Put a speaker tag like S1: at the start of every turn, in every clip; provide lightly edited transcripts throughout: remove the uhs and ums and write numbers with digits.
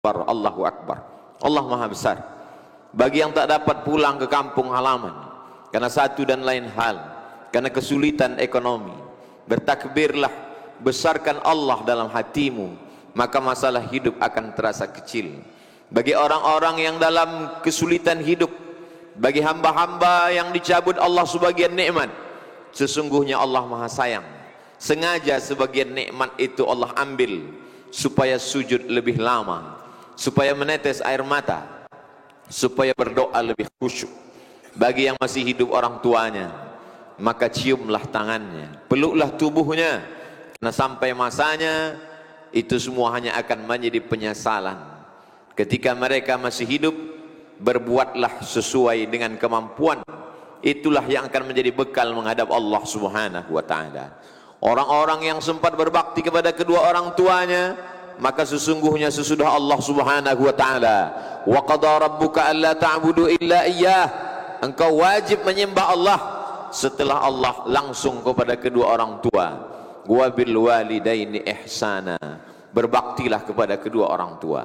S1: Allahu Akbar. Allah Maha Besar. Bagi yang tak dapat pulang ke kampung halaman karena satu dan lain hal, karena kesulitan ekonomi, bertakbirlah, besarkan Allah dalam hatimu, maka masalah hidup akan terasa kecil. Bagi orang-orang yang dalam kesulitan hidup, bagi hamba-hamba yang dicabut Allah sebagian nikmat, sesungguhnya Allah Maha Sayang. Sengaja sebagian nikmat itu Allah ambil supaya sujud lebih lama, supaya menetes air mata, supaya berdoa lebih khusyuk. Bagi yang masih hidup orang tuanya, maka ciumlah tangannya, peluklah tubuhnya, karena sampai masanya itu semua hanya akan menjadi penyesalan. Ketika mereka masih hidup, berbuatlah sesuai dengan kemampuan. Itulah yang akan menjadi bekal menghadap Allah Subhanahu wa ta'ala. Orang-orang yang sempat berbakti kepada kedua orang tuanya, maka sesungguhnya sesudah Allah Subhanahu wa ta'ala, wa qada rabbuka alla ta'budu illa iyyah, engkau wajib menyembah Allah. Setelah Allah langsung kepada kedua orang tua, wa bil walidaini ihsana, berbaktilah kepada kedua orang tua.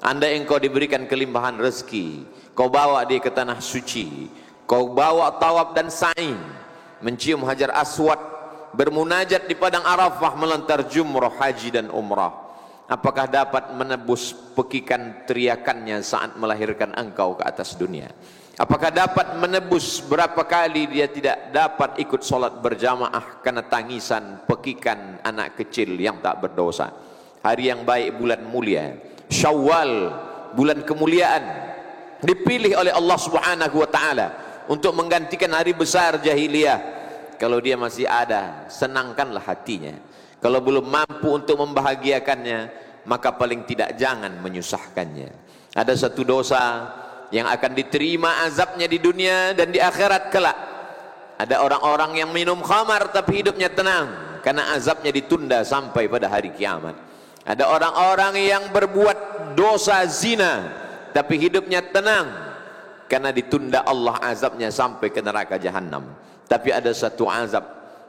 S1: Andai engkau diberikan kelimpahan rezeki, kau bawa dia ke tanah suci, kau bawa tawaf dan sa'i, mencium hajar aswad, bermunajat di padang Arafah, melontar jumrah haji dan umrah, apakah dapat menebus pekikan teriakannya saat melahirkan engkau ke atas dunia? Apakah dapat menebus berapa kali dia tidak dapat ikut solat berjamaah karena tangisan pekikan anak kecil yang tak berdosa? Hari yang baik, bulan mulia Syawal, bulan kemuliaan, dipilih oleh Allah Subhanahu wa ta'ala untuk menggantikan hari besar jahiliyah. Kalau dia masih ada, senangkanlah hatinya. Kalau belum mampu untuk membahagiakannya, maka paling tidak jangan menyusahkannya. Ada satu dosa yang akan diterima azabnya di dunia dan di akhirat kelak. Ada orang-orang yang minum khamar tapi hidupnya tenang, karena azabnya ditunda sampai pada hari kiamat. Ada orang-orang yang berbuat dosa zina tapi hidupnya tenang, karena ditunda Allah azabnya sampai ke neraka jahanam. Tapi ada satu azab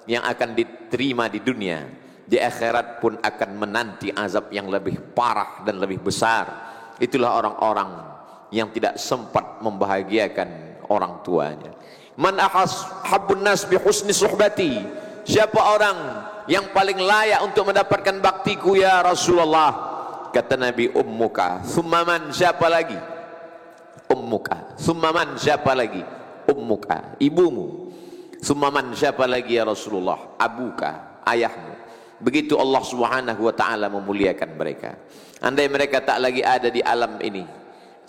S1: yang akan diterima di dunia, di akhirat pun akan menanti azab yang lebih parah dan lebih besar. Itulah orang-orang yang tidak sempat membahagiakan orang tuanya. Man ahabbun nas bi husni suhbati, siapa orang yang paling layak untuk mendapatkan baktiku ya Rasulullah? Kata Nabi, ummuka. Thumma man, siapa lagi? Ummuka. Thumma man, siapa lagi? Ummuka, ibumu. Thumma man, siapa lagi ya Rasulullah? Abuka, ayahmu. Begitu Allah Subhanahu wa ta'ala memuliakan mereka. Andai mereka tak lagi ada di alam ini,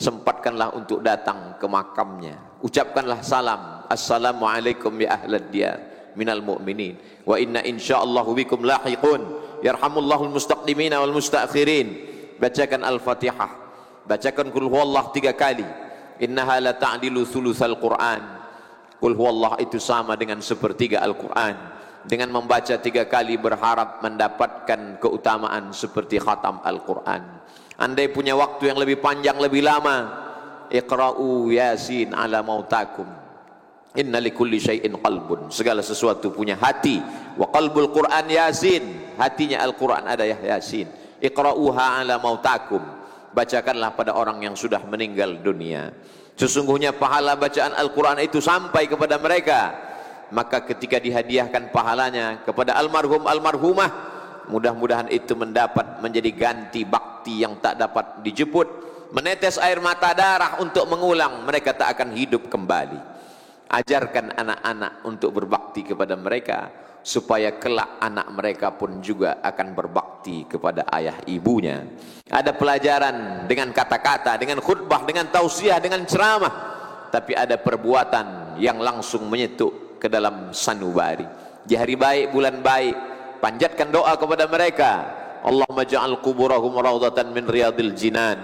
S1: sempatkanlah untuk datang ke makamnya, ucapkanlah salam, assalamualaikum ya ahlad diyar minal mu'minin, wa inna insyaallahu bikum lahiqun, yarhamullahul mustaqdimina wal mustakhirin. Bacakan Al-Fatihah, bacakan Qul huwallah 3 kali, innaha la ta'dilu thulutsal Qur'an. Qul huwallah itu sama dengan sepertiga Al-Quran. Dengan membaca 3 kali berharap mendapatkan keutamaan seperti khatam Al-Quran. Andai punya waktu yang lebih panjang, lebih lama, iqra'u yasin ala mautakum, inna likulli syai'in qalbun, segala sesuatu punya hati. Wa qalbul Quran yasin, hatinya Al-Quran ada yasin. Iqra'uha ala mautakum, bacakanlah pada orang yang sudah meninggal dunia. Sesungguhnya pahala bacaan Al-Quran itu sampai kepada mereka. Maka ketika dihadiahkan pahalanya kepada almarhum almarhumah, mudah-mudahan itu mendapat menjadi ganti bakti yang tak dapat dijemput. Menetes air mata darah untuk mengulang, mereka tak akan hidup kembali. Ajarkan anak-anak untuk berbakti kepada mereka, supaya kelak anak mereka pun juga akan berbakti kepada ayah ibunya. Ada pelajaran dengan kata-kata, dengan khutbah, dengan tausiah, dengan ceramah, tapi ada perbuatan yang langsung menyetuk ke dalam sanubari. Di hari baik, bulan baik, panjatkan doa kepada mereka. Allahumma ja'al kuburahum raudhatan min riyadil jinan,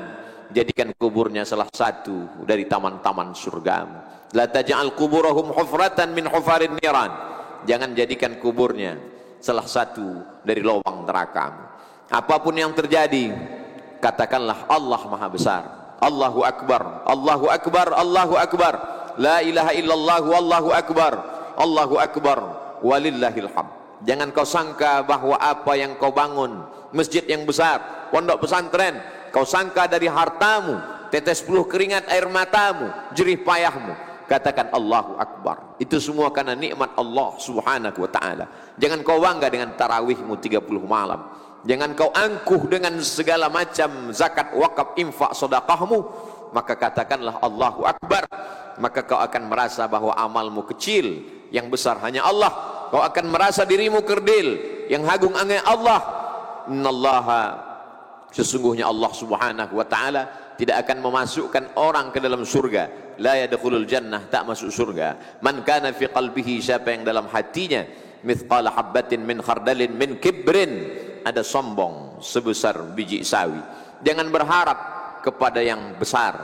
S1: jadikan kuburnya salah satu dari taman-taman surgamu. La taj'al kuburahum hufratan min hufarin niran, jangan jadikan kuburnya salah satu dari lubang neraka. Apapun yang terjadi, katakanlah Allah Maha Besar. Allahu Akbar, Allahu Akbar, Allahu Akbar, la ilaha illallah, wallahu akbar, Allahu Akbar, walillahil hamd. Jangan kau sangka bahwa apa yang kau bangun, masjid yang besar, pondok pesantren, kau sangka dari hartamu, tetes peluh keringat air matamu, jerih payahmu, katakan Allahu Akbar. Itu semua karena nikmat Allah Subhanahu wa ta'ala. Jangan kau bangga dengan tarawihmu 30 malam. Jangan kau angkuh dengan segala macam zakat, wakaf, infak, sedekahmu. Maka katakanlah Allahu Akbar. Maka kau akan merasa bahwa amalmu kecil, yang besar hanya Allah. Kau akan merasa dirimu kerdil, yang agung hanya Allah. Innallaha, sesungguhnya Allah Subhanahu wa ta'ala tidak akan memasukkan orang ke dalam surga. La yadkhulul jannah, tak masuk surga. Man kana fi qalbihi, siapa yang dalam hatinya mithqala habbatin min khardalin min kibrin, ada sombong sebesar biji sawi. Jangan berharap kepada yang besar,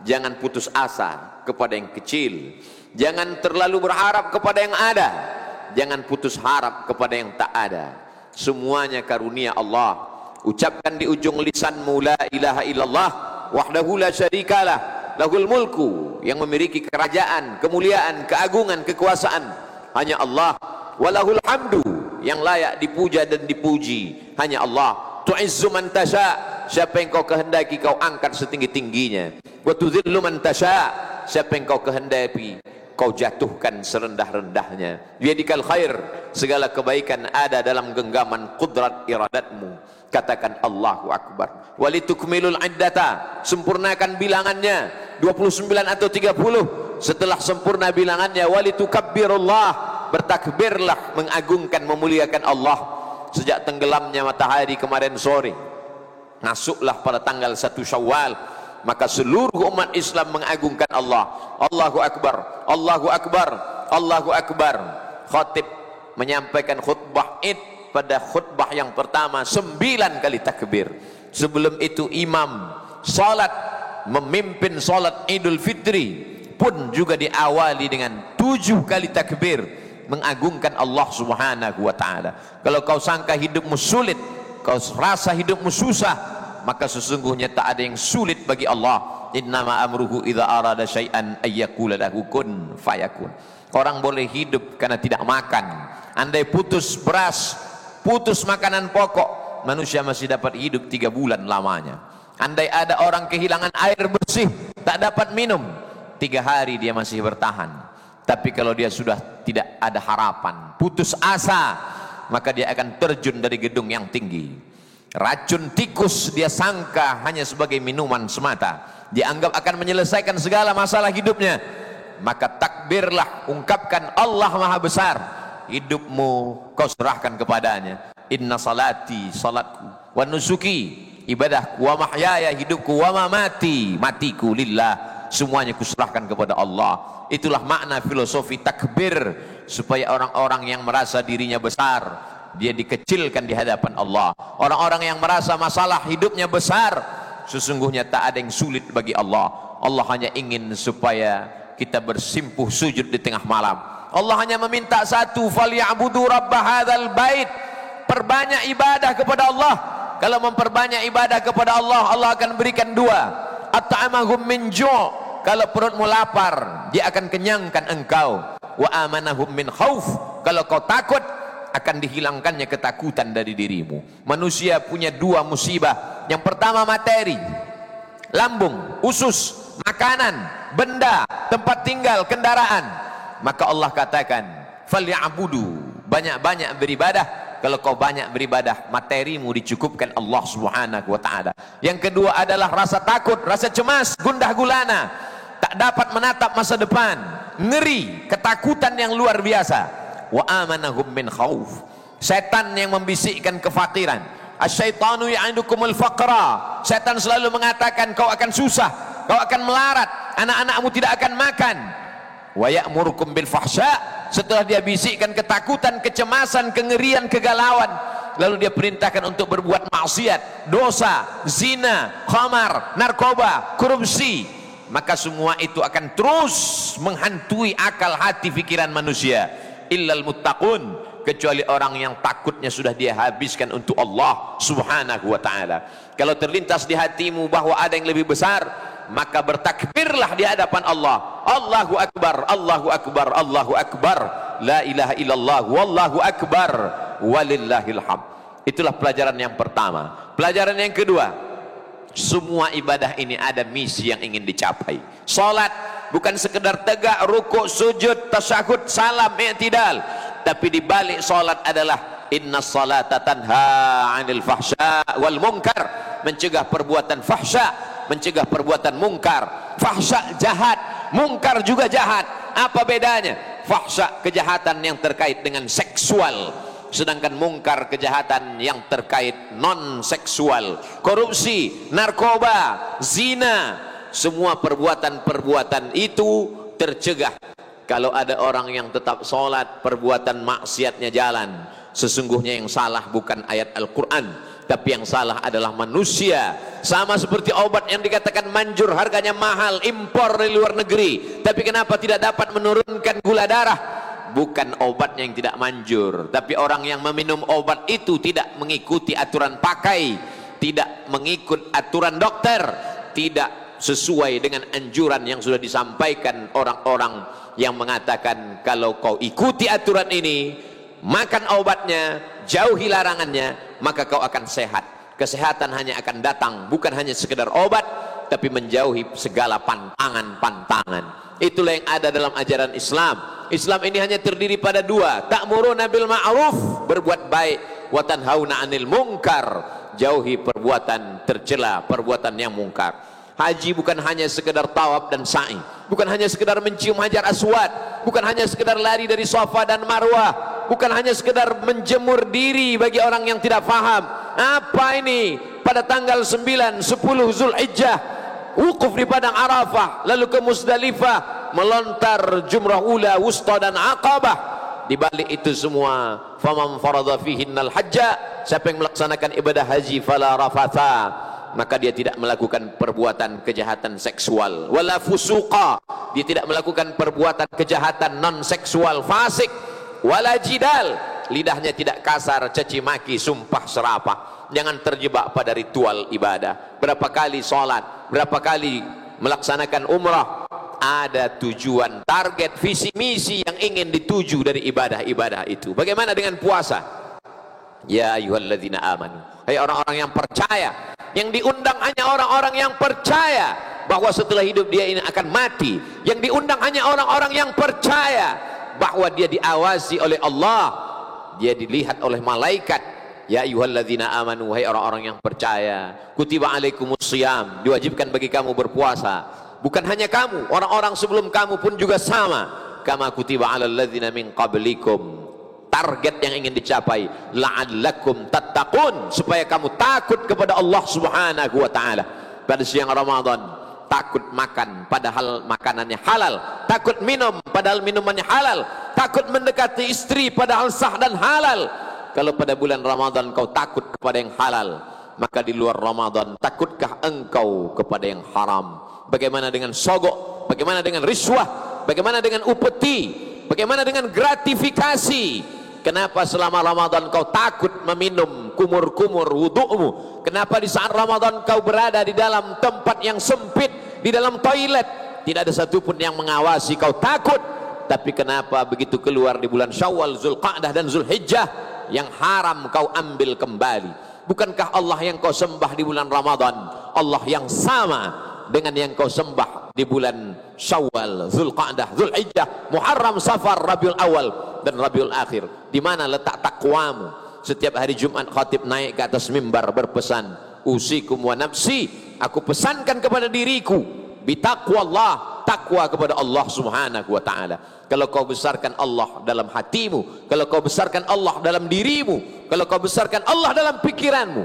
S1: jangan putus asa kepada yang kecil, jangan terlalu berharap kepada yang ada, jangan putus harap kepada yang tak ada. Semuanya karunia Allah. Ucapkan di ujung lisanmu la ilaha illallah wahdahu la syarikalah lahul mulku, yang memiliki kerajaan, kemuliaan, keagungan, kekuasaan hanya Allah. Walahul hamdu, yang layak dipuja dan dipuji hanya Allah. Tu'izzu man tasha, siapa yang kau kehendaki kau angkat setinggi-tingginya. Wa tudhillu man tasha, siapa yang kau kehendaki kau jatuhkan serendah-rendahnya. Biyadikal khair, segala kebaikan ada dalam genggaman kudrat iradatmu. Katakan Allahu Akbar. Walitukmilul iddata, sempurnakan bilangannya 29 atau 30. Setelah sempurna bilangannya, walitukabbirullah, bertakbirlah, mengagungkan, memuliakan Allah. Sejak tenggelamnya matahari kemarin sore, masuklah pada tanggal 1 Syawal, maka seluruh umat Islam mengagungkan Allah. Allahu Akbar, Allahu Akbar, Allahu Akbar. Khatib menyampaikan khutbah Id, pada khutbah yang pertama 9 kali takbir. Sebelum itu imam salat, memimpin salat Idul Fitri pun juga diawali dengan 7 kali takbir, mengagungkan Allah Subhanahu wa ta'ala. Kalau kau sangka hidupmu sulit, kau rasa hidupmu susah, maka sesungguhnya tak ada yang sulit bagi Allah. Innama amruhu idza arada syai'an ayyakula lahu kun fayakun. Orang boleh hidup karena tidak makan. Andai putus beras, putus makanan pokok, manusia masih dapat hidup 3 bulan lamanya. Andai ada orang kehilangan air bersih, tak dapat minum, 3 hari dia masih bertahan. Tapi kalau dia sudah tidak ada harapan, putus asa, maka dia akan terjun dari gedung yang tinggi. Racun tikus dia sangka hanya sebagai minuman semata, dianggap akan menyelesaikan segala masalah hidupnya. Maka takbirlah, ungkapkan Allah Maha Besar. Hidupmu kau serahkan kepadanya. Inna salati, salatku, wa nusuki, ibadahku, wa mahyaya, hidupku, wa mamati, matiku lillah, semuanya kuserahkan kepada Allah. Itulah makna filosofi takbir, supaya orang-orang yang merasa dirinya besar, dia dikecilkan di hadapan Allah. Orang-orang yang merasa masalah hidupnya besar, sesungguhnya tak ada yang sulit bagi Allah. Allah hanya ingin supaya kita bersimpuh sujud di tengah malam. Allah hanya meminta satu, falyabudu rabb hadzal bait, perbanyak ibadah kepada Allah. Kalau memperbanyak ibadah kepada Allah, Allah akan berikan 2. At'amahum min ju', kalau perutmu lapar, dia akan kenyangkan engkau. Wa amanahum min khauf, kalau kau takut, akan dihilangkannya ketakutan dari dirimu. Manusia punya 2 musibah. Yang pertama materi, lambung, usus, makanan, benda, tempat tinggal, kendaraan. Maka Allah katakan, falyabudu, banyak-banyak beribadah. Kalau kau banyak beribadah, materimu dicukupkan Allah Subhanahu wa ta'ala. Yang kedua adalah rasa takut, rasa cemas, gundah gulana, tak dapat menatap masa depan, ngeri, ketakutan yang luar biasa. Wa amanahum min khauf, setan yang membisikkan kefakiran. Asyaitanu ya'idukumul faqra, setan selalu mengatakan kau akan susah, kau akan melarat, anak-anakmu tidak akan makan. Wa ya'murukum bil fahsya, setelah dia bisikkan ketakutan, kecemasan, kengerian, kegalauan, lalu dia perintahkan untuk berbuat maksiat, dosa, zina, khamar, narkoba, korupsi. Maka semua itu akan terus menghantui akal hati pikiran manusia. Illal muttaqun, kecuali orang yang takutnya sudah dia habiskan untuk Allah Subhanahu wa ta'ala. Kalau terlintas di hatimu bahwa ada yang lebih besar, maka bertakbirlah di hadapan Allah. Allahu Akbar, Allahu Akbar, Allahu Akbar, la ilaha illallah, wallahu akbar, walillahil hamd. Itulah pelajaran yang pertama. Pelajaran yang kedua, Semua ibadah ini ada misi yang ingin dicapai. Salat bukan sekedar tegak, rukuk, sujud, tasyahud, salam, i'tidal, tapi di balik salat adalah inna salata tanha 'anil fahsya wal munkar, mencegah perbuatan fahsya, mencegah perbuatan mungkar. Fahsya jahat, mungkar juga jahat. Apa bedanya? Fahsya kejahatan yang terkait dengan seksual, sedangkan mungkar kejahatan yang terkait non seksual. Korupsi, narkoba, zina, semua perbuatan-perbuatan itu tercegah kalau ada orang yang tetap sholat, perbuatan maksiatnya jalan. Sesungguhnya yang salah bukan ayat Al-Quran, tapi yang salah adalah manusia. Sama seperti obat yang dikatakan manjur, harganya mahal, impor dari luar negeri, tapi kenapa tidak dapat menurunkan gula darah? Bukan obatnya yang tidak manjur, tapi orang yang meminum obat itu tidak mengikuti aturan pakai, tidak mengikut aturan dokter, tidak sesuai dengan anjuran yang sudah disampaikan orang-orang yang mengatakan kalau kau ikuti aturan ini, makan obatnya, jauhi larangannya, maka kau akan sehat. Kesehatan hanya akan datang, bukan hanya sekedar obat, tapi menjauhi segala pantangan-pantangan. Itulah yang ada dalam ajaran Islam. Islam ini hanya terdiri pada dua: ta'muruna bil ma'ruf, berbuat baik, wa tanhauna 'anil munkar, jauhi perbuatan tercela, perbuatan yang mungkar. Haji bukan hanya sekedar tawaf dan sa'i, bukan hanya sekedar mencium hajar aswad, bukan hanya sekedar lari dari Safa dan Marwah, bukan hanya sekedar menjemur diri bagi orang yang tidak faham. Apa ini? Pada tanggal 9, 10 Zulhijjah, wukuf di padang Arafah, lalu ke Musdalifah, melontar jumrah ula, wusta dan aqabah. Di balik itu semua, faman farada fihinnal hajja, siapa yang melaksanakan ibadah haji, fala rafatha, maka dia tidak melakukan perbuatan kejahatan seksual, wala fusuqa, dia tidak melakukan perbuatan kejahatan non seksual, fasik, wala jidal, lidahnya tidak kasar, caci maki, sumpah serapah. Jangan terjebak pada ritual ibadah. Berapa kali sholat, berapa kali melaksanakan umrah, ada tujuan, target, visi misi yang ingin dituju dari ibadah-ibadah itu. Bagaimana dengan puasa? Ya ayyuhalladzina amanu, hai orang-orang yang percaya. Yang diundang hanya orang-orang yang percaya bahwa setelah hidup dia ini akan mati. Yang diundang hanya orang-orang yang percaya bahwa dia diawasi oleh Allah, dia dilihat oleh malaikat. Ya ayyuhalladzina amanu, hai orang-orang yang percaya, kutiba alaikumusiyam, diwajibkan bagi kamu berpuasa. Bukan hanya kamu, orang-orang sebelum kamu pun juga sama. Kama kutiba alal ladzina min qablikum, target yang ingin dicapai, la'allakum tattaqun, supaya kamu takut kepada Allah Subhanahu wa taala. Pada siang Ramadan, takut makan padahal makanannya halal, takut minum padahal minumannya halal, takut mendekati istri padahal sah dan halal. Kalau pada bulan Ramadan kau takut kepada yang halal, maka di luar Ramadan takutkah engkau kepada yang haram? Bagaimana dengan sogok? Bagaimana dengan riswah? Bagaimana dengan upeti? Bagaimana dengan gratifikasi? Kenapa selama Ramadan kau takut meminum kumur-kumur wudu'mu? Kenapa di saat Ramadan kau berada di dalam tempat yang sempit, di dalam toilet, tidak ada satupun yang mengawasi, kau takut? Tapi kenapa begitu keluar di bulan Syawal, Zulqa'dah dan Zulhijjah, yang haram kau ambil kembali? Bukankah Allah yang kau sembah di bulan Ramadan Allah yang sama dengan yang kau sembah di bulan Syawal, Zulqa'dah, Zulhijjah, Muharram, Safar, Rabiul Awal dan Rabiul Akhir? Di mana letak takwamu? Setiap hari Jumat khatib naik ke atas mimbar berpesan, usikum wa nafsi, aku pesankan kepada diriku bitaqwallah, takwa kepada Allah Subhanahu wa taala. Kalau kau besarkan Allah dalam hatimu, kalau kau besarkan Allah dalam dirimu, kalau kau besarkan Allah dalam pikiranmu,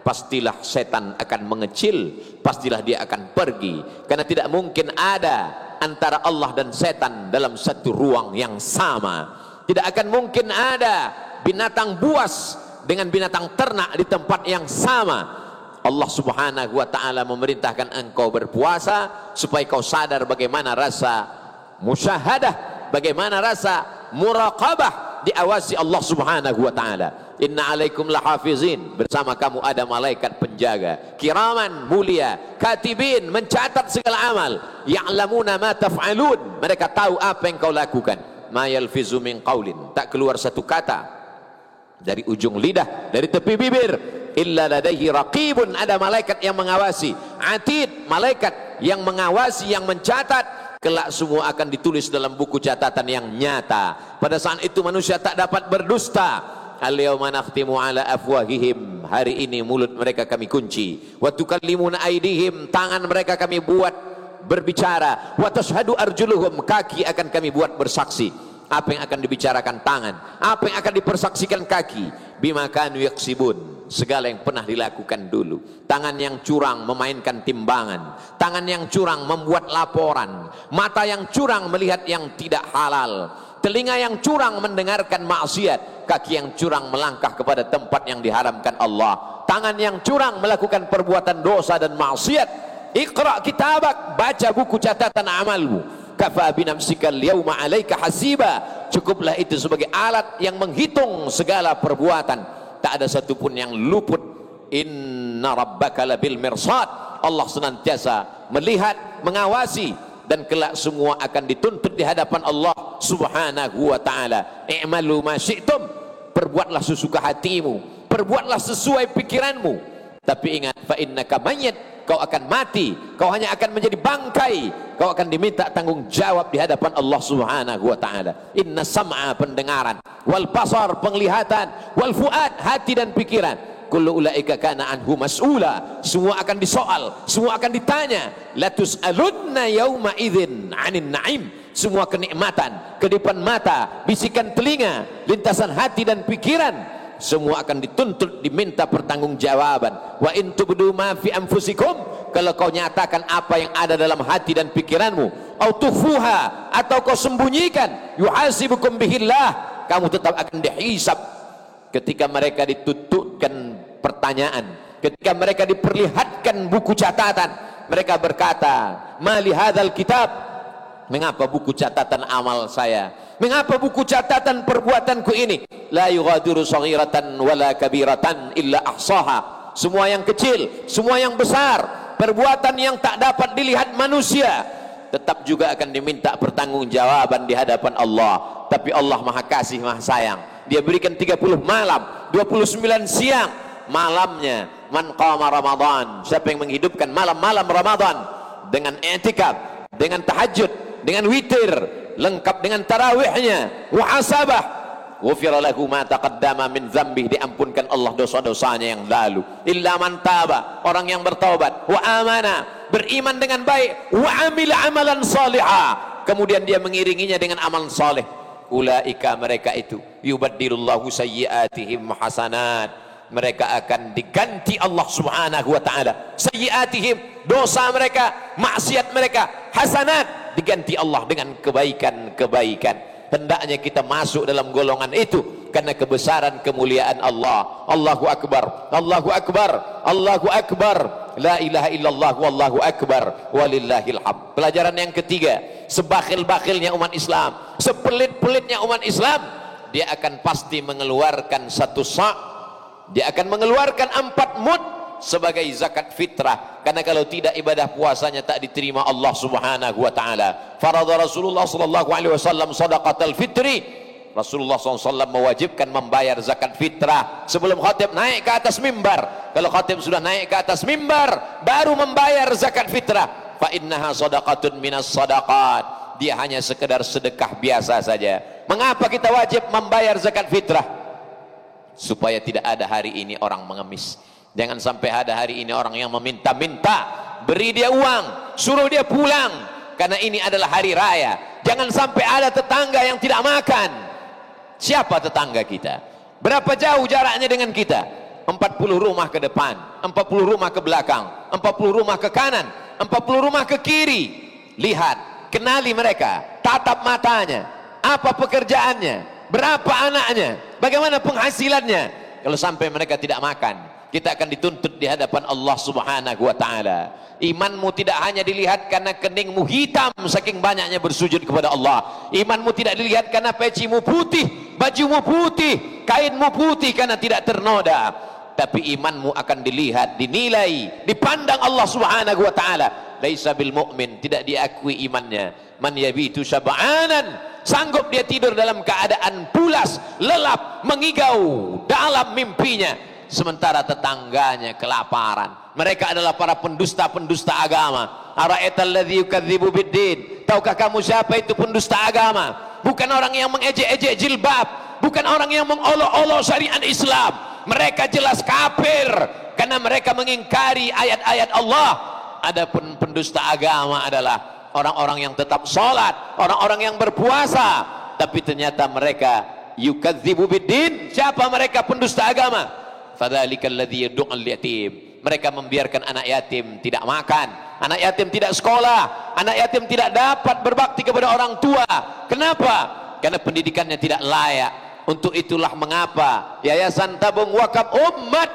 S1: pastilah setan akan mengecil, pastilah dia akan pergi. Karena tidak mungkin ada antara Allah dan setan dalam satu ruang yang sama. Tidak akan mungkin ada binatang buas dengan binatang ternak di tempat yang sama. Allah Subhanahu wa taala memerintahkan engkau berpuasa supaya kau sadar bagaimana rasa musyahadah, bagaimana rasa muraqabah, diawasi Allah Subhanahu wa taala. Inna alaikum lahafizin, bersama kamu ada malaikat penjaga, kiraman, mulia, katibin, mencatat segala amal, ya'lamuna ma taf'alun, mereka tahu apa yang kau lakukan. Ma yalfizu min qaulin, tak keluar satu kata dari ujung lidah, dari tepi bibir, illa ladaihi raqibun, ada malaikat yang mengawasi, atid, malaikat yang mengawasi, yang mencatat. Kelak semua akan ditulis dalam buku catatan yang nyata. Pada saat itu manusia tak dapat berdusta. Al-yawma nakhtimu ala afwahihim, hari ini mulut mereka kami kunci. Wa tukallimuna aydihim, tangan mereka kami buat berbicara. Wa tashhadu arjuluhum, kaki akan kami buat bersaksi. Apa yang akan dibicarakan tangan, apa yang akan dipersaksikan kaki. Bima kanu yaksibun, segala yang pernah dilakukan dulu. Tangan yang curang memainkan timbangan, tangan yang curang membuat laporan, mata yang curang melihat yang tidak halal, telinga yang curang mendengarkan maksiat, kaki yang curang melangkah kepada tempat yang diharamkan Allah, tangan yang curang melakukan perbuatan dosa dan maksiat. Iqra kitabak, baca buku catatan amalmu. Kafa binafsikal yauma 'alaika hasiba, cukuplah itu sebagai alat yang menghitung segala perbuatan. Tak ada satupun yang luput. Inna rabbaka labil mirsad, Allah senantiasa melihat, mengawasi, dan kelak semua akan dituntut di hadapan Allah Subhanahu wa taala. I'malu ma syi'tum, perbuatlah sesuka hatimu, perbuatlah sesuai pikiranmu. Tapi ingat, fa innaka mayyit, kau akan mati, kau hanya akan menjadi bangkai, kau akan diminta tanggung jawab di hadapan Allah Subhanahu wa taala. Inna sam'a, pendengaran, wal basar, penglihatan, wal fuad, hati dan pikiran, kullu ulaika kana anhu mas'ula, semua akan disoal, semua akan ditanya. La tus'alunna yauma idzin 'anil na'im, semua kenikmatan, kedipan mata, bisikan telinga, lintasan hati dan pikiran, semua akan dituntut, diminta pertanggungjawaban. Wa in tubdu ma fi anfusikum, kalau kau nyatakan apa yang ada dalam hati dan pikiranmu, au tukhfuha, atau kau sembunyikan, yuhasibukum bihillah, kamu tetap akan dihisab. Ketika mereka ditutupkan pertanyaan, ketika mereka diperlihatkan buku catatan, mereka berkata, mali hadzal kitab, mengapa buku catatan amal saya, mengapa buku catatan perbuatanku ini, la yughadiru saghiratan wala kabiratan illa ahsaha, semua yang kecil, semua yang besar, perbuatan yang tak dapat dilihat manusia, tetap juga akan diminta pertanggungjawaban di hadapan Allah. Tapi Allah Maha Kasih, Maha Sayang, Dia berikan 30 malam, 29 siang. Malamnya, man qama Ramadan, siapa yang menghidupkan malam-malam Ramadan dengan i'tikaf, dengan tahajud, dengan witir, lengkap dengan tarawihnya, muhasabah, ghufira lahu ma taqaddama min dzambih, diampunkan Allah dosa-dosanya yang lalu. Illa man taba, orang yang bertaubat, wa amana, beriman dengan baik, wa amila amalan salihah, kemudian dia mengiringinya dengan amal saleh. Ulaika, mereka itu, yubaddilullahu sayyiatihim hasanat, mereka akan diganti Allah Subhanahu wa taala sayyiatihim, dosa mereka, maksiat mereka, hasanat, diganti Allah dengan kebaikan-kebaikan. Hendaknya kita masuk dalam golongan itu karena kebesaran kemuliaan Allah. Allahu akbar, Allahu akbar, Allahu akbar, la ilaha illallah, wallahu akbar, walillahil hamd. Pelajaran yang ketiga, sebakhil-bakhilnya umat Islam, sepelit-pelitnya umat Islam, dia akan pasti mengeluarkan satu sa', dia akan mengeluarkan 4 mud sebagai zakat fitrah, karena kalau tidak ibadah puasanya tak diterima Allah Subhanahu wa taala. Faradha Rasulullah sallallahu alaihi wasallam shadaqatal fitri, Rasulullah SAW mewajibkan membayar zakat fitrah sebelum khatib naik ke atas mimbar. Kalau khatib sudah naik ke atas mimbar baru membayar zakat fitrah. Fa innaha shadaqatun minas shadaqat, dia hanya sekedar sedekah biasa saja. Mengapa kita wajib membayar zakat fitrah? Supaya tidak ada hari ini orang mengemis. Jangan sampai ada hari ini orang yang meminta-minta, beri dia uang, suruh dia pulang, karena ini adalah hari raya. Jangan sampai ada tetangga yang tidak makan. Siapa tetangga kita? Berapa jauh jaraknya dengan kita? 40 rumah ke depan, 40 rumah ke belakang, 40 rumah ke kanan, 40 rumah ke kiri. Lihat, kenali mereka, tatap matanya, apa pekerjaannya, berapa anaknya, bagaimana penghasilannya. Kalau sampai mereka tidak makan, kita akan dituntut di hadapan Allah Subhanahu wa taala. Imanmu tidak hanya dilihat karena keningmu hitam saking banyaknya bersujud kepada Allah. Imanmu tidak dilihat karena pecimu putih, bajumu putih, kainmu putih karena tidak ternoda. Tapi imanmu akan dilihat, dinilai, dipandang Allah Subhanahu wa taala. Laisa bil mu'min, tidak diakui imannya, man yabitu syab'anan, sanggup dia tidur dalam keadaan pulas, lelap, mengigau dalam mimpinya, sementara tetangganya kelaparan. Mereka adalah para pendusta-pendusta agama. Ara'aital ladzi yukadzibu biddin, tahukah kamu siapa itu pendusta agama? Bukan orang yang mengejek-ejek jilbab, bukan orang yang mengolok-olok syariat Islam. Mereka jelas kafir karena mereka mengingkari ayat-ayat Allah. Adapun pendusta agama adalah orang-orang yang tetap sholat, orang-orang yang berpuasa, tapi ternyata mereka yukadzibu biddin. Siapa mereka pendusta agama? Fadzalikal ladzi yad'ul yatim. Mereka membiarkan anak yatim tidak makan, anak yatim tidak sekolah, anak yatim tidak dapat berbakti kepada orang tua. Kenapa? Karena pendidikannya tidak layak. Untuk itulah mengapa Yayasan Tabung Wakaf Umat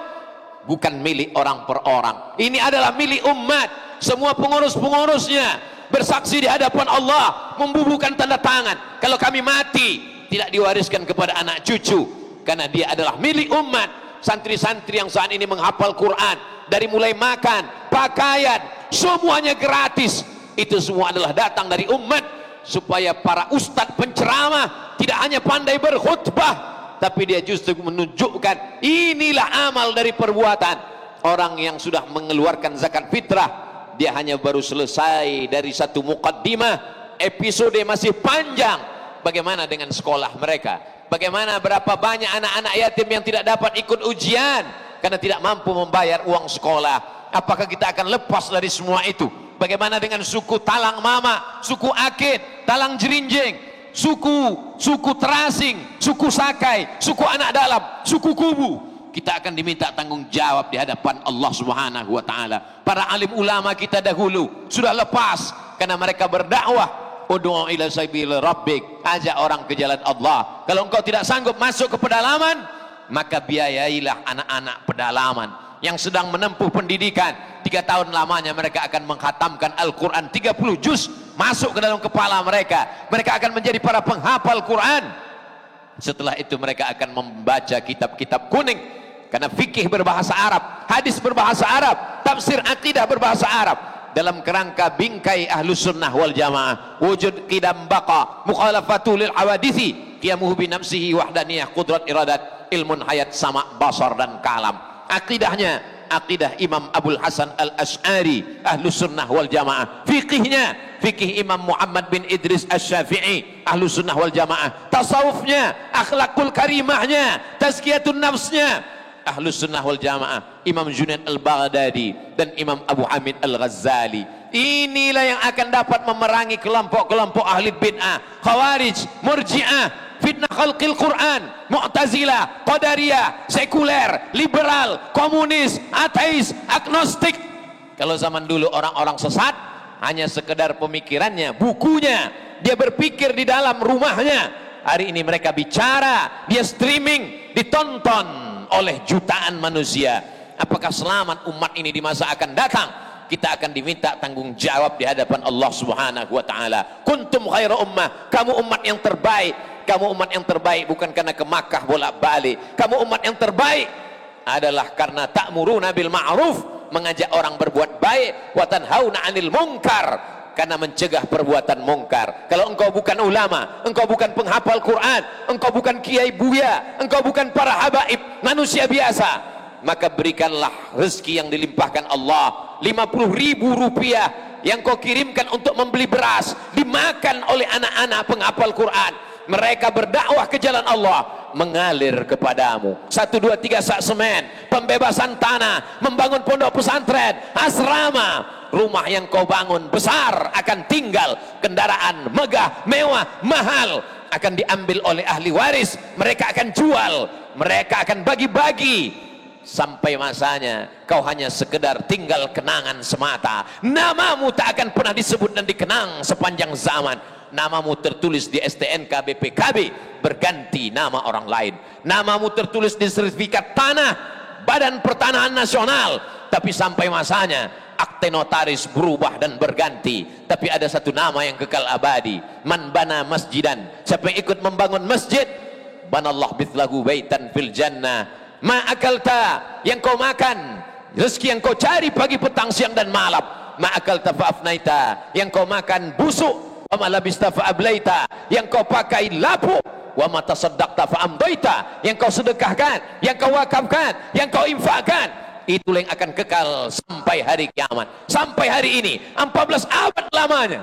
S1: bukan milik orang per orang. Ini adalah milik umat. Semua pengurus-pengurusnya bersaksi di hadapan Allah, membubuhkan tanda tangan. Kalau kami mati, tidak diwariskan kepada anak cucu, karena dia adalah milik umat. Santri-santri yang saat ini menghafal Quran, dari mulai makan, pakaian, semuanya gratis. Itu semua adalah datang dari umat, supaya para ustadz penceramah tidak hanya pandai berkhutbah, tapi dia justru menunjukkan inilah amal dari perbuatan. Orang yang sudah mengeluarkan zakat fitrah, dia hanya baru selesai dari satu muqaddimah, episode masih panjang. Bagaimana dengan sekolah mereka? Bagaimana berapa banyak anak-anak yatim yang tidak dapat ikut ujian karena tidak mampu membayar uang sekolah? Apakah kita akan lepas dari semua itu? Bagaimana dengan suku Talang Mama, suku Akit, Talang Jerinjing, suku Terasing, suku Sakai, suku Anak Dalam, suku Kubu? Kita akan diminta tanggung jawab di hadapan Allah Subhanahu wa taala. Para alim ulama kita dahulu sudah lepas karena mereka berdakwah. Ud'u ila sabil rabbik, ajak orang ke jalan Allah. Kalau engkau tidak sanggup masuk ke pedalaman, maka biayailah anak-anak pedalaman yang sedang menempuh pendidikan. 3 tahun lamanya mereka akan mengkhatamkan Al-Quran 30 juz masuk ke dalam kepala mereka. Mereka akan menjadi para penghafal Quran. Setelah itu mereka akan membaca kitab-kitab kuning, karena fikih berbahasa Arab, hadis berbahasa Arab, tafsir akidah berbahasa Arab. Dalam kerangka bingkai Ahlus Sunnah wal Jamaah, wujud qidam baqa, mukhalafatu lil hawadithi, qiyamuhu bi nafsihi wahdaniyah, qudrat iradat, ilmun hayat, sama basar dan kalam. Akidahnya akidah Imam Abul Hasan Al-Asy'ari, Ahlus Sunnah wal Jamaah. Fikihnya fikih Imam Muhammad bin Idris Asy-Syafi'i, Ahlus Sunnah wal Jamaah. Tasawufnya, akhlakul karimahnya, tazkiyatun nafsnya, Ahlus Sunnah wal Jamaah. Imam Junaid Al-Baghdadi dan Imam Abu Hamid Al-Ghazali. Inilah yang akan dapat memerangi kelompok-kelompok ahli bid'ah, khawarij, murji'ah, fitnah khalqil Quran, mu'tazilah, qadariyah, sekuler, liberal, komunis, ateis, agnostik. Kalau zaman dulu orang-orang sesat hanya sekedar pemikirannya, bukunya, dia berpikir di dalam rumahnya. Hari ini mereka bicara, dia streaming, ditonton oleh jutaan manusia. Apakah selamat umat ini di masa akan datang? Kita akan diminta tanggung jawab di hadapan Allah Subhanahu wa taala. Kuntum khaira ummah, kamu umat yang terbaik. Kamu umat yang terbaik bukan karena ke Makkah bolak-balik. Kamu umat yang terbaik adalah karena ta'muruna bil ma'ruf, mengajak orang berbuat baik, wa tanhauna 'anil munkar, karena mencegah perbuatan mungkar. Kalau engkau bukan ulama, engkau bukan penghafal Quran, engkau bukan kiai buya, engkau bukan para habaib, manusia biasa, maka berikanlah rezeki yang dilimpahkan Allah. 50.000 rupiah yang kau kirimkan untuk membeli beras dimakan oleh anak-anak penghafal Quran. Mereka berdakwah ke jalan Allah, mengalir kepadamu. 1, 2, 3 sak semen, pembebasan tanah, membangun pondok pesantren, asrama. Rumah yang kau bangun besar akan tinggal, kendaraan megah, mewah, mahal akan diambil oleh ahli waris. Mereka akan jual, mereka akan bagi-bagi. Sampai masanya kau hanya sekedar tinggal kenangan semata. Namamu tak akan pernah disebut dan dikenang sepanjang zaman. Namamu tertulis di STNK BPKB, berganti nama orang lain. Namamu tertulis di sertifikat tanah Badan Pertanahan Nasional, tapi sampai masanya akte notaris berubah dan berganti. Tapi ada satu nama yang kekal abadi, man bana masjidan, siapa yang ikut membangun masjid, banallah bithlahu baitan fil jannah. Ma akalta, yang kau makan, rezeki yang kau cari pagi petang siang dan malam. Ma akalta fa afnaita, yang kau makan busuk. Wa ma labista fa ablaita, yang kau pakai lapuk. wa ma tasaddaqta fa amdaita, yang kau sedekahkan, yang kau wakafkan, yang kau infakkan, itulah yang akan kekal sampai hari kiamat. Sampai hari ini 14 abad lamanya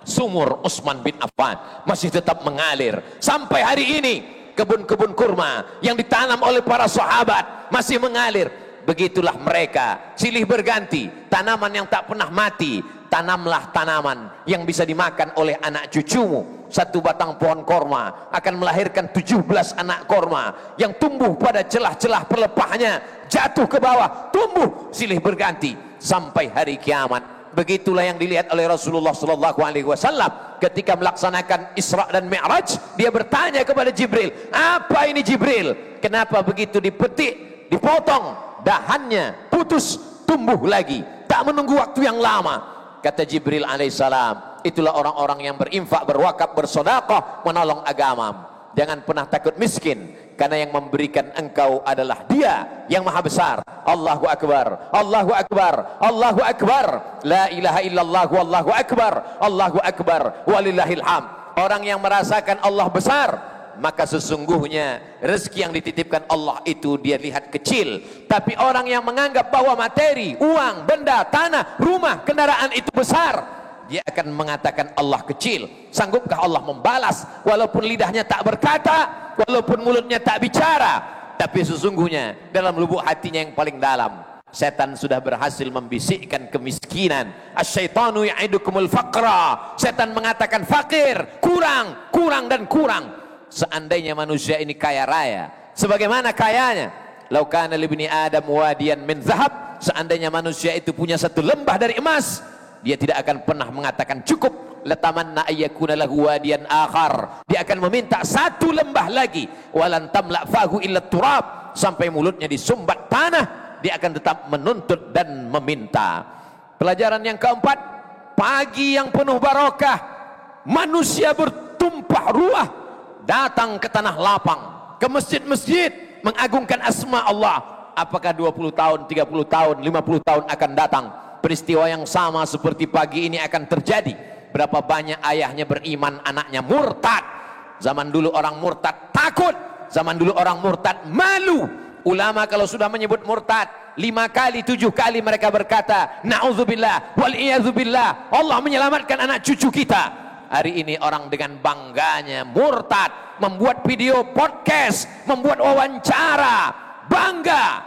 S1: sumur Utsman bin Affan masih tetap mengalir. Sampai hari ini kebun-kebun kurma yang ditanam oleh para sahabat masih mengalir. Begitulah mereka, silih berganti, tanaman yang tak pernah mati. Tanamlah tanaman yang bisa dimakan oleh anak cucumu. Satu batang pohon korma akan melahirkan 17 anak korma yang tumbuh pada celah-celah pelepahnya, jatuh ke bawah, tumbuh silih berganti sampai hari kiamat. Begitulah yang dilihat oleh Rasulullah SAW ketika melaksanakan Isra dan Mi'raj. Dia bertanya kepada Jibril, apa ini Jibril? Kenapa begitu dipetik, dipotong dahannya, putus, tumbuh lagi, tak menunggu waktu yang lama? Kata Jibril alaihissalam, itulah orang-orang yang berinfak, berwakaf, bersedekah, menolong agama. Jangan pernah takut miskin, karena yang memberikan engkau adalah Dia yang Maha Besar. Allahu Akbar, Allahu Akbar, Allahu Akbar, la ilaha illallah, wallahu akbar, Allahu Akbar, walillahil hamd. Orang yang merasakan Allah besar, maka sesungguhnya rezeki yang dititipkan Allah itu dia lihat kecil. Tapi orang yang menganggap bahwa materi, uang, benda, tanah, rumah, kendaraan itu besar, dia akan mengatakan Allah kecil. Sanggupkah Allah membalas walaupun lidahnya tak berkata, walaupun mulutnya tak bicara, tapi sesungguhnya dalam lubuk hatinya yang paling dalam, setan sudah berhasil membisikkan kemiskinan. Asyaitanu ya'idukumul faqra. Setan mengatakan fakir, kurang, kurang dan kurang. Seandainya manusia ini kaya raya, sebagaimana kayanya, lau kana libni adam wadiyan min zahab, seandainya manusia itu punya satu lembah dari emas, dia tidak akan pernah mengatakan cukup. Latamanna ayyakuna lahu wadiyan akhar, dia akan meminta satu lembah lagi. Walan tamla fahu illa turab, sampai mulutnya disumbat tanah, dia akan tetap menuntut dan meminta. Pelajaran yang keempat, pagi yang penuh barokah, manusia bertumpah ruah datang ke tanah lapang, ke masjid-masjid, mengagungkan asma Allah. Apakah 20 tahun, 30 tahun, 50 tahun akan datang, peristiwa yang sama seperti pagi ini akan terjadi? Berapa banyak ayahnya beriman, anaknya murtad. Zaman dulu orang murtad takut, zaman dulu orang murtad malu. Ulama kalau sudah menyebut murtad 5 kali, 7 kali mereka berkata na'udzubillah wal iyadzubillah, Allah menyelamatkan anak cucu kita. Hari ini orang dengan bangganya murtad, membuat video podcast, membuat wawancara, bangga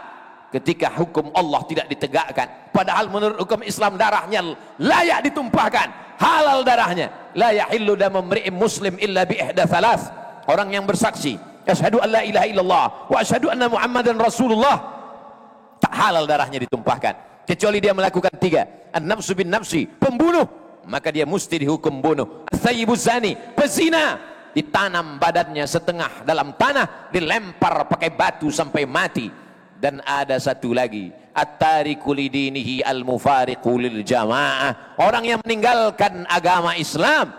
S1: ketika hukum Allah tidak ditegakkan. Padahal menurut hukum Islam darahnya layak ditumpahkan, halal darahnya. La yahillu damu imri'in muslim illa bi ihda thalath. Orang yang bersaksi asyhadu an la ilaha illallah wa asyhadu anna muhammadan rasulullah, tak halal darahnya ditumpahkan kecuali dia melakukan 3. An-nafsu bin nafsi, pembunuh, maka dia mesti dihukum bunuh. As-sayyibuz zani, pezina, ditanam badannya setengah dalam tanah, dilempar pakai batu sampai mati. Dan ada satu lagi, at-tariku lidinihi al-mufariqu lil jamaah, orang yang meninggalkan agama Islam.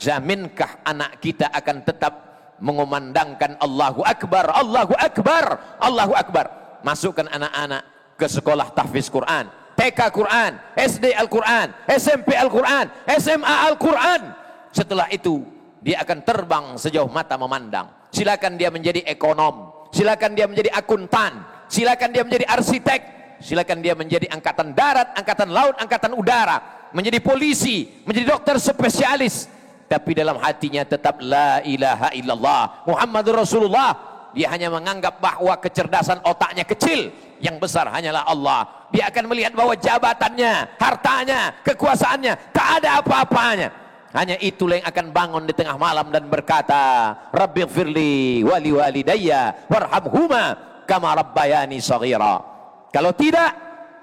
S1: Jaminkah anak kita akan tetap mengumandangkan Allahu Akbar, Allahu Akbar, Allahu Akbar? Masukkan anak-anak ke sekolah tahfiz Quran, TK Quran, SD Al-Quran, SMP Al-Quran, SMA Al-Quran. Setelah itu dia akan terbang sejauh mata memandang. Silakan dia menjadi ekonom, silakan dia menjadi akuntan, silakan dia menjadi arsitek, silakan dia menjadi angkatan darat, angkatan laut, angkatan udara, menjadi polisi, menjadi dokter spesialis. Tapi dalam hatinya tetap la ilaha illallah Muhammadur Rasulullah. Dia hanya menganggap bahwa kecerdasan otaknya kecil, yang besar hanyalah Allah. Dia akan melihat bahwa jabatannya, hartanya, kekuasaannya tak ada apa-apanya. Hanya itulah yang akan bangun di tengah malam dan berkata, Rabbighfirli wali walidayya warhamhuma kama rabbayani shaghira. Kalau tidak,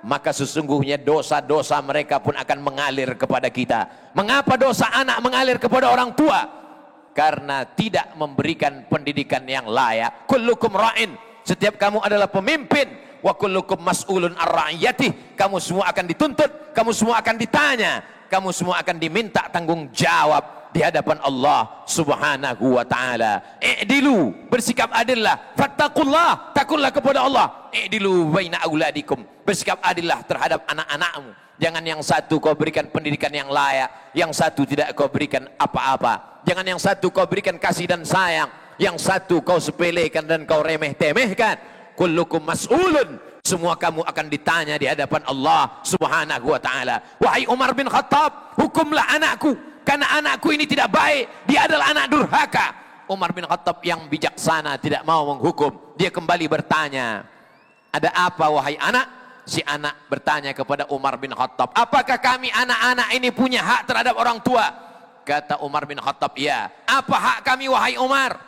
S1: maka sesungguhnya dosa-dosa mereka pun akan mengalir kepada kita. Mengapa dosa anak mengalir kepada orang tua? Karena tidak memberikan pendidikan yang layak. Kullukum ra'in, setiap kamu adalah pemimpin. Wa kullukum mas'ulun ar-ra'iyatih, kamu semua akan dituntut, kamu semua akan ditanya, kamu semua akan diminta tanggung jawab.
S2: di hadapan Allah Subhanahu wa taala. I'dilu, bersikap adillah. Fattaqullah, takutlah kepada Allah. I'dilu baina auladikum, bersikap adillah terhadap anak-anakmu. Jangan yang satu kau berikan pendidikan yang layak, yang satu tidak kau berikan apa-apa. Jangan yang satu kau berikan kasih dan sayang, yang satu kau sepelekan dan kau remeh-temehkan. Kullukum mas'ulun, semua kamu akan ditanya di hadapan Allah Subhanahu wa taala. Wahai Umar bin Khattab, hukumlah anakku, karena anakku ini tidak baik, dia adalah anak durhaka. Umar bin Khattab yang bijaksana tidak mau menghukum. Dia kembali bertanya, ada apa wahai anak? Si anak bertanya kepada Umar bin Khattab, apakah kami anak-anak ini punya hak terhadap orang tua? Kata Umar bin Khattab, ya. Apa hak kami wahai Umar?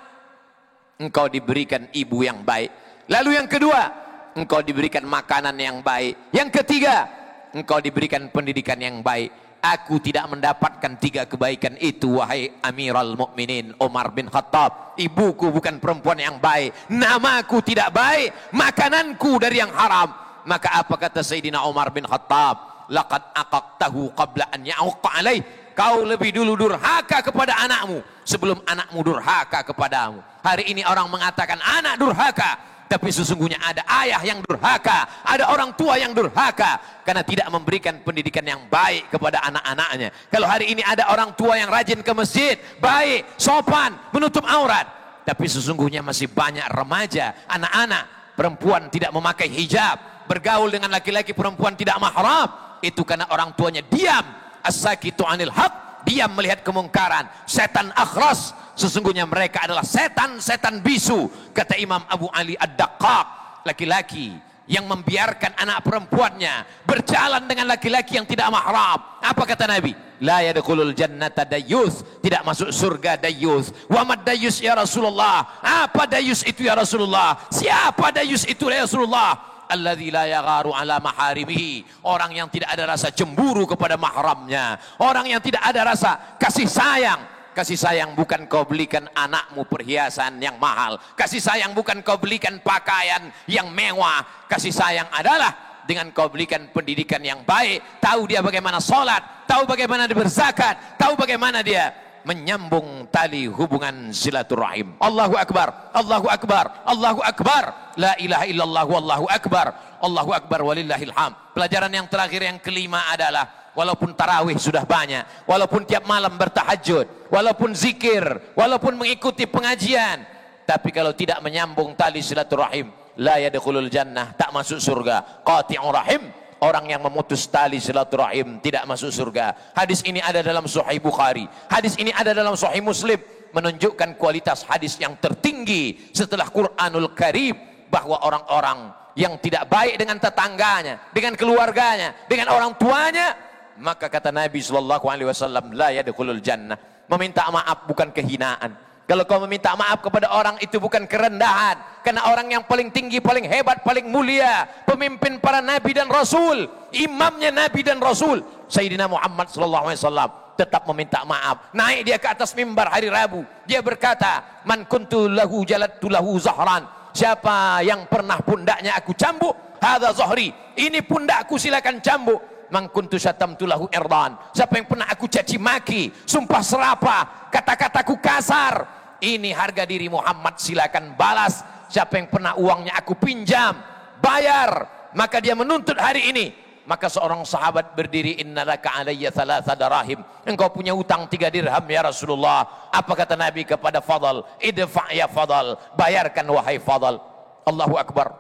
S2: Engkau diberikan ibu yang baik. Lalu yang kedua, engkau diberikan makanan yang baik. Yang ketiga, engkau diberikan pendidikan yang baik. Aku tidak mendapatkan tiga kebaikan itu wahai Amirul Mukminin Umar bin Khattab. Ibuku bukan perempuan yang baik, namaku tidak baik, makananku dari yang haram. Maka apa kata Sayyidina Umar bin Khattab? Laqad aqaqtahu qabla an ya'uqqa alaih. Kau lebih dulu durhaka kepada anakmu sebelum anakmu durhaka kepadamu. Hari ini orang mengatakan anak durhaka, tapi sesungguhnya ada ayah yang durhaka, ada orang tua yang durhaka karena tidak memberikan pendidikan yang baik kepada anak-anaknya. Kalau hari ini ada orang tua yang rajin ke masjid, baik, sopan, menutup aurat, tapi sesungguhnya masih banyak remaja, anak-anak, perempuan tidak memakai hijab, bergaul dengan laki-laki perempuan tidak mahram. Itu karena orang tuanya diam. As-sakitu anil haq, diam melihat kemungkaran. Setan akhras, sesungguhnya mereka adalah setan-setan bisu. Kata Imam Abu Ali Ad-Daqqaq, laki-laki yang membiarkan anak perempuannya berjalan dengan laki-laki yang tidak mahram. Apa kata Nabi? La yadkhulul jannata dayyus, tidak masuk surga dayyus. Wa mad dayyus ya Rasulullah? Apa dayyus itu ya Rasulullah? Siapa dayyus itu ya Rasulullah? Alladzi la yagharu ala maharimihi, orang yang tidak ada rasa cemburu kepada mahramnya, orang yang tidak ada rasa kasih sayang. Kasih sayang bukan kau belikan anakmu perhiasan yang mahal, kasih sayang bukan kau belikan pakaian yang mewah, kasih sayang adalah dengan kau berikan pendidikan yang baik, tahu dia bagaimana sholat, tahu bagaimana dia berzakat, tahu bagaimana dia menyambung tali hubungan silaturahim. Allahu Akbar, Allahu Akbar, Allahu Akbar, la ilaha illallah, wallahu akbar, Allahu Akbar walillahil hamd. Pelajaran yang terakhir yang kelima adalah walaupun tarawih sudah banyak, walaupun tiap malam bertahajud, walaupun zikir, walaupun mengikuti pengajian, tapi kalau tidak menyambung tali silaturahim, la yadkhulul jannah, tak masuk surga. Qati'ur rahim, orang yang memutus tali silaturahim tidak masuk surga. Hadis ini ada dalam Sahih Bukhari, hadis ini ada dalam Sahih Muslim, menunjukkan kualitas hadis yang tertinggi setelah Quranul Karim, bahwa orang-orang yang tidak baik dengan tetangganya, dengan keluarganya, dengan orang tuanya, maka kata Nabi SAW, la yadkhulul jannah. Meminta maaf bukan kehinaan. Kalau kau meminta maaf kepada orang itu bukan kerendahan, karena orang yang paling tinggi, paling hebat, paling mulia, pemimpin para nabi dan rasul, imamnya nabi dan rasul, Sayyidina Muhammad SAW, tetap meminta maaf. Naik dia ke atas mimbar hari Rabu, dia berkata, man kuntu lahu jaladtu lahu zahran, siapa yang pernah pundaknya aku cambuk, hadza zahri, ini pundakku, silakan cambuk. Man kuntu syatamtu lahu irdan, siapa yang pernah aku caci maki, sumpah serapah, kata-kataku kasar, ini harga diri Muhammad, silakan balas. Siapa yang pernah uangnya aku pinjam, bayar, maka dia menuntut hari ini. Maka seorang sahabat berdiri, innalaka alayya thalatha darahim, engkau punya utang 3 dirham ya Rasulullah. Apa kata Nabi kepada Fadl? Idfa' ya Fadl, bayarkan wahai Fadl. Allahu Akbar,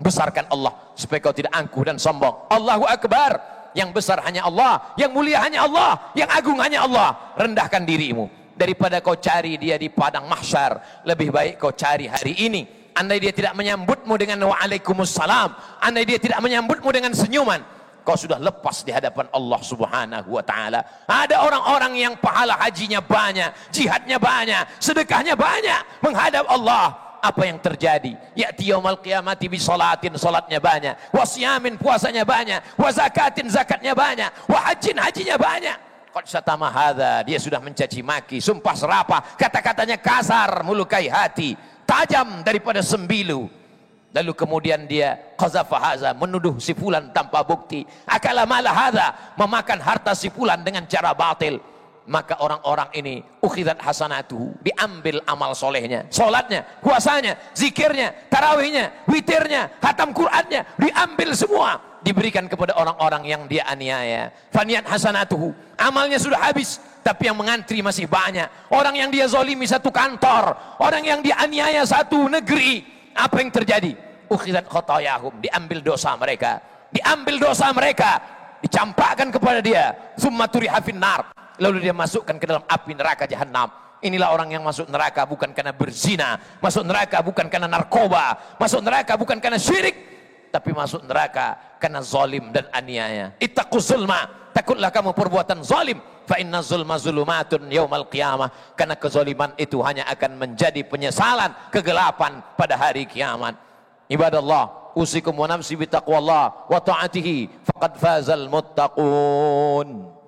S2: besarkan Allah supaya kau tidak angkuh dan sombong. Allahu Akbar, yang besar hanya Allah, yang mulia hanya Allah, yang agung hanya Allah. Rendahkan dirimu. Daripada kau cari dia di padang mahsyar, lebih baik kau cari hari ini. Andai dia tidak menyambutmu dengan waalaikumsalam, andai dia tidak menyambutmu dengan senyuman, kau sudah lepas di hadapan Allah Subhanahu wa ta'ala. Ada orang-orang yang pahala hajinya banyak, jihadnya banyak, sedekahnya banyak, menghadap Allah. Apa yang terjadi? Ya'ti yaumal qiyamati bi salatin, salatnya banyak, wa siyamin, puasanya banyak, wa zakatin, zakatnya banyak, wa hajjin, hajinya banyak. Qad syatama hadza, dia sudah mencaci maki, sumpah serapah, kata-katanya kasar, melukai hati, tajam daripada sembilu. Lalu kemudian dia qazafa hadza, menuduh si fulan tanpa bukti. Akala mala hadza, memakan harta si fulan dengan cara batil. maka orang-orang ini ukhidat hasanatuhu, diambil amal solehnya, solatnya, puasanya, zikirnya, tarawihnya, witirnya, khatam Qur'annya, diambil semua, diberikan kepada orang-orang yang dia aniaya. Faniyat hasanatuhu, amalnya sudah habis, tapi yang mengantri masih banyak. Orang yang dia zalimi satu kantor, orang yang dia aniaya satu negeri, apa yang terjadi? Ukhidat khotoyahum, diambil dosa mereka, dicampakkan kepada dia, summa turiha finnar, lalu dia masukkan ke dalam api neraka jahanam. Inilah orang yang masuk neraka bukan karena berzina, masuk neraka bukan karena narkoba, masuk neraka bukan karena syirik, tapi masuk neraka karena zalim dan aniaya. Ittaquz zulma, takutlah kamu perbuatan zalim, fa inna zulma zulumatun yaumal qiyamah, karena kezaliman itu hanya akan menjadi penyesalan, kegelapan pada hari kiamat. Ibadallah, usikum wa nafsi bitaqwallah wa ta'atihi faqad fazal muttaqun.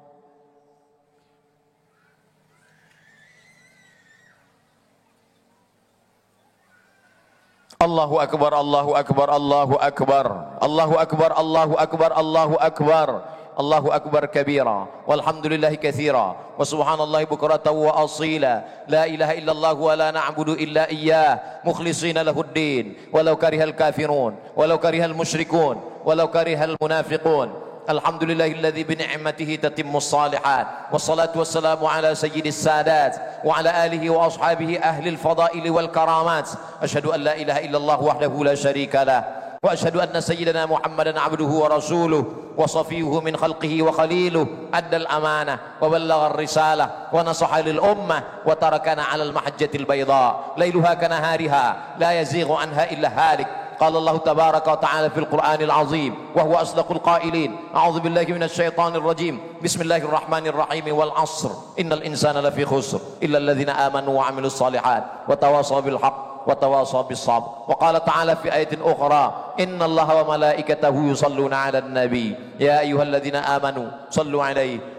S2: Allahu akbar, Allahu akbar, Allahu akbar, Allahu akbar, Allahu akbar, Allahu akbar, Allahu akbar kabira, walhamdulillahi katsira, wa subhanallahi bukratan wa asila, la ilaha illallah wa la na'budu illa iyyah, mukhlishina lahuddin, walau karihal kafirun, walau karihal musyrikun, walau karihal munafiqun. Alhamdulillahilladzi bi ni'matihi tatimmus shalihat, wassalatu wassalamu ala sayyidis sadat wa ala alihi wa ashabihi ahlil fadaili wal karamat. Asyhadu an la ilaha illallah wahdahu la syarika lah, wa asyhadu anna sayyidana Muhammadan abduhu wa rasuluh wa safiyuhu min khalqihi wa khaliluh, addal amanah wa ballagha ar-risalah wa nasaha lil ummah wa tarakana 'alal mahajjatil bayda lailuha kanahariha la yazighu anha illa halik. قال الله تبارك وتعالى في القرآن العظيم وهو أصدق القائلين: أعوذ بالله من الشيطان الرجيم، بسم الله الرحمن الرحيم، والعصر إن الإنسان لفي خسر إلا الذين آمنوا وعملوا الصالحات وتواصوا بالحق وتواصوا بالصبر. وقال تعالى في آية أخرى: إن الله وملائكته يصلون على النبي يا أيها الذين آمنوا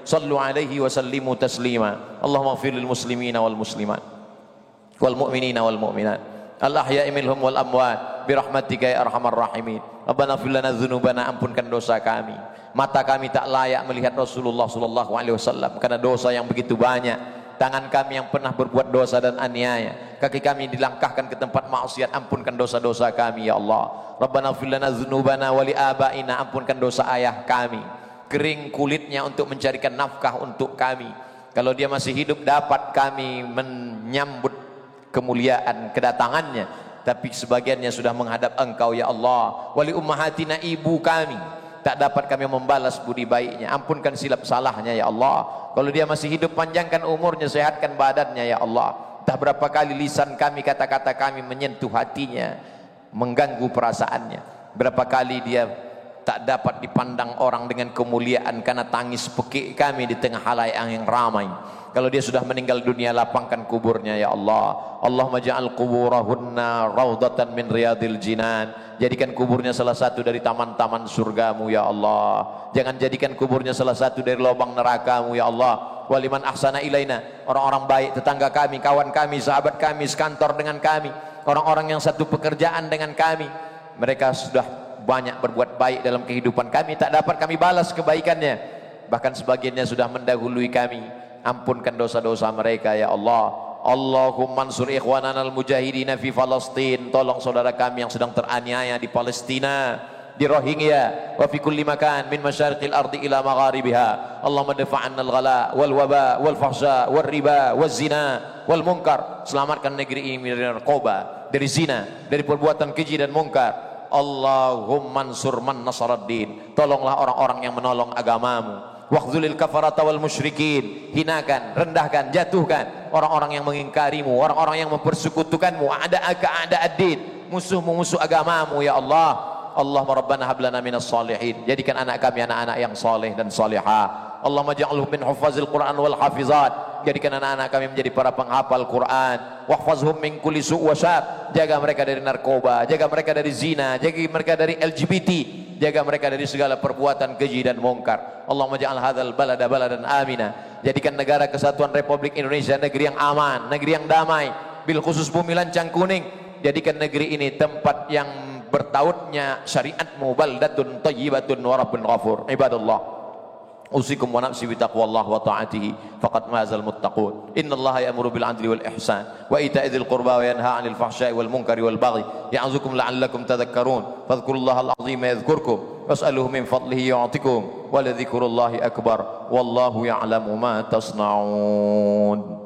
S2: صلوا عليه وسلموا تسليما. اللهم اغفر للمسلمين والمسلمات والمؤمنين والمؤمنات al-ahya'i minhum wal amwat birahmatika ya arhamar rahimin. Rabbana fir lana dzunubana, ampunkan dosa kami. Mata kami tak layak melihat Rasulullah sallallahu alaihi wasallam karena dosa yang begitu banyak. Tangan kami yang pernah berbuat dosa dan aniaya, kaki kami dilangkahkan ke tempat maksiat, ampunkan dosa-dosa kami ya Allah. Rabbana fir lana dzunubana wa li abaina, ampunkan dosa ayah kami, kering kulitnya untuk mencarikan nafkah untuk kami. Kalau dia masih hidup dapat kami menyambut kemuliaan kedatangannya, tapi sebagiannya sudah menghadap Engkau ya Allah. Wali ummahatina, ibu kami tak dapat kami membalas budi baiknya, ampunkan silap salahnya ya Allah. Kalau dia masih hidup, panjangkan umurnya, sehatkan badannya ya Allah. Entah berapa kali lisan kami, kata-kata kami menyentuh hatinya, mengganggu perasaannya. Berapa kali dia tak dapat dipandang orang dengan kemuliaan karena tangis pekik kami di tengah halayak yang ramai. Kalau dia sudah meninggal dunia, lapangkan kuburnya ya Allah. Allahumma ja'al kuburahunna raudatan min riyadil jinan, jadikan kuburnya salah satu dari taman-taman surgamu ya Allah. Jangan jadikan kuburnya salah satu dari lubang nerakamu ya Allah. Waliman ahsana ilaina, orang-orang baik, tetangga kami, kawan kami, sahabat kami, sekantor dengan kami, orang-orang yang satu pekerjaan dengan kami, mereka sudah banyak berbuat baik dalam kehidupan kami, tak dapat kami balas kebaikannya, bahkan sebagiannya sudah mendahului kami. Ampunkan dosa-dosa mereka ya Allah. Allahumma ansur ikhwanana al-mujahidina fi Palestin, tolong saudara kami yang sedang teraniaya di Palestina, di Rohingya, wa fi kulli makan min masyariqil ardi ila magharibiha. Allahumma dafa'anna al-ghala wal waba wal fahsya wal riba wal zina wal munkar. Selamatkan negeri ini dari narkoba, dari zina, dari perbuatan keji dan munkar. Allahumma ansur man nasaraddin, tolonglah orang-orang yang menolong agamamu. Waqdzulil kafarata wal musyrikin, hinakan, rendahkan, jatuhkan orang-orang yang mengingkarimu, orang-orang yang mempersekutukanmu, a'da'aka a'da'ad-din, musuh-musuh agamamu ya Allah. Allahumma rabbana hab lana minas salihin, jadikan anak kami anak-anak yang saleh dan salihah. Allahumma ja'alhum min hufazil Qur'an wal hafizat, jadikan anak-anak kami menjadi para penghafal Quran. Wahfazhum min kulli su' wa syar, jaga mereka dari narkoba, jaga mereka dari zina, jaga mereka dari LGBT, jaga mereka dari segala perbuatan keji dan mungkar. Allahumma ja'al hadzal balada baladan amina, jadikan negara kesatuan Republik Indonesia negeri yang aman, negeri yang damai, bil khusus bumi Lancang Kuning, jadikan negeri ini tempat yang bertautnya syariatmu, baldatun thayyibatun wa rabbun ghafur. Ibadallah,
S1: أوصيكم ونفسي بتقوى الله وطاعته فقد فاز المتقون إن الله يأمر بالعدل والإحسان وإيتاء ذي القربى وينهى عن الفحشاء والمنكر والبغي يعظكم لعلكم تذكرون فاذكروا الله العظيم يذكركم واسألوه من فضله يعطكم ولذكر الله أكبر والله يعلم ما تصنعون.